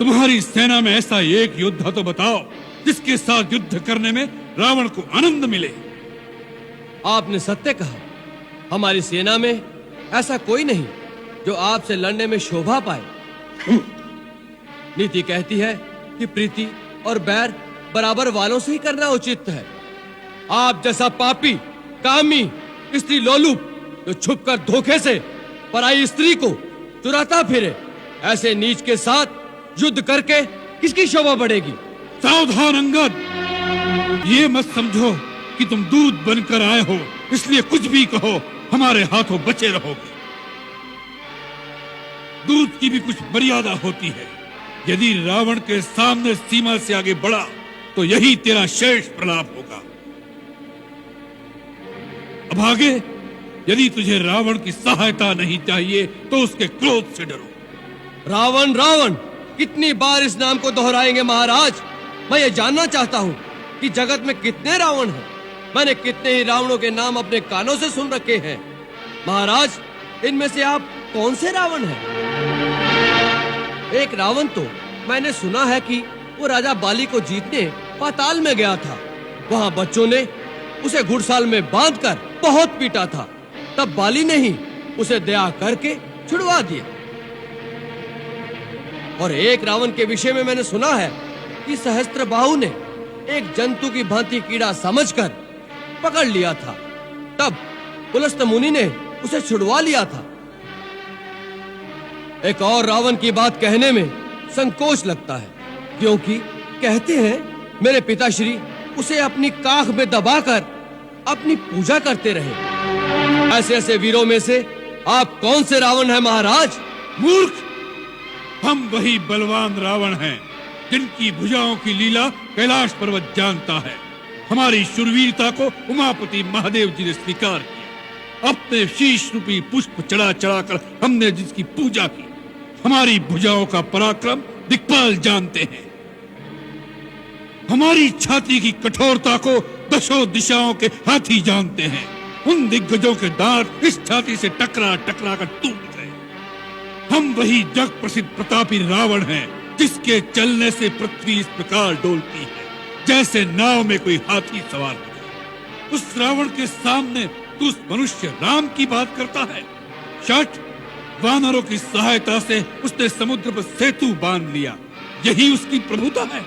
तुम्हारी सेना में ऐसा एक योद्धा तो बताओ जिसके साथ युद्ध करने में रावण को आनंद मिले। आपने सत्य कहा, हमारी सेना में ऐसा कोई नहीं जो आपसे लड़ने में शोभा पाए। नीति कहती है कि प्रीति और बैर बराबर वालों से ही करना उचित है। आप जैसा पापी, कामी, स्त्री लोलुप जो छुपकर धोखे से पराई स्त्री को चुराता फिरे, ऐसे नीच के साथ युद्ध करके किसकी शोभा बढ़ेगी? सावधान अंगद, ये मत समझो कि तुम दूध बनकर आए हो इसलिए कुछ भी कहो हमारे हाथों बचे रहोगे। दूध की भी कुछ मर्यादा होती है। यदि रावण के सामने सीमा से आगे बढ़ा तो यही तेरा शेष प्रलाप होगा। अब आगे, यदि तुझे रावण की सहायता नहीं चाहिए तो उसके क्रोध से डरो। रावण रावण कितनी बार इस नाम को दोहराएंगे महाराज? मैं ये जानना चाहता हूँ कि जगत में कितने रावण हैं। मैंने कितने ही रावणों के नाम अपने कानों से सुन रखे हैं। महाराज, इनमें से आप कौन से रावण हैं? एक रावण तो मैंने सुना है कि वो राजा बाली को जीतने पाताल में गया था। वहाँ बच्चों ने उसे घुड़साल में बांधकर बहुत पीटा था। तब बाली ने ही उसे दया करके छुड़वा दिया। और एक रावण के विषय में मैंने सुना है कि सहस्त्रबाहु ने एक जंतु की भांति कीड़ा समझकर पकड़ लिया था। तब पुलस्त मुनि ने उसे छुड़वा लिया था। एक और रावण की बात कहने में संकोच लगता है, क्योंकि कहते हैं मेरे पिताश्री उसे अपनी काख में दबाकर अपनी पूजा करते रहे। ऐसे ऐसे वीरों में से आप कौन से रावण हैं महाराज? मूर्ख, हम वही बलवान रावण हैं जिनकी भुजाओं की लीला कैलाश पर्वत जानता है। हमारी शूरवीरता को उमापति महादेव जी ने स्वीकार किया। अपने शीश रूपी पुष्प चढ़ा चढ़ाकर हमने जिसकी पूजा की, हमारी भुजाओं का पराक्रम दिक्पाल जानते हैं। हमारी छाती की कठोरता को दशों दिशाओं के हाथी जानते हैं। उन दिग्गजों के दांत इस छाती से टकरा टकरा कर टूट गए। हम वही जग प्रसिद्ध प्रतापी रावण हैं जिसके चलने से पृथ्वी इस प्रकार डोलती है जैसे नाव में कोई हाथी सवार हो जाए। उस रावण के सामने तू उस मनुष्य राम की बात करता है। शठ, वानरों की सहायता से उसने समुद्र पर सेतु बांध लिया। यही उसकी प्रभुता है।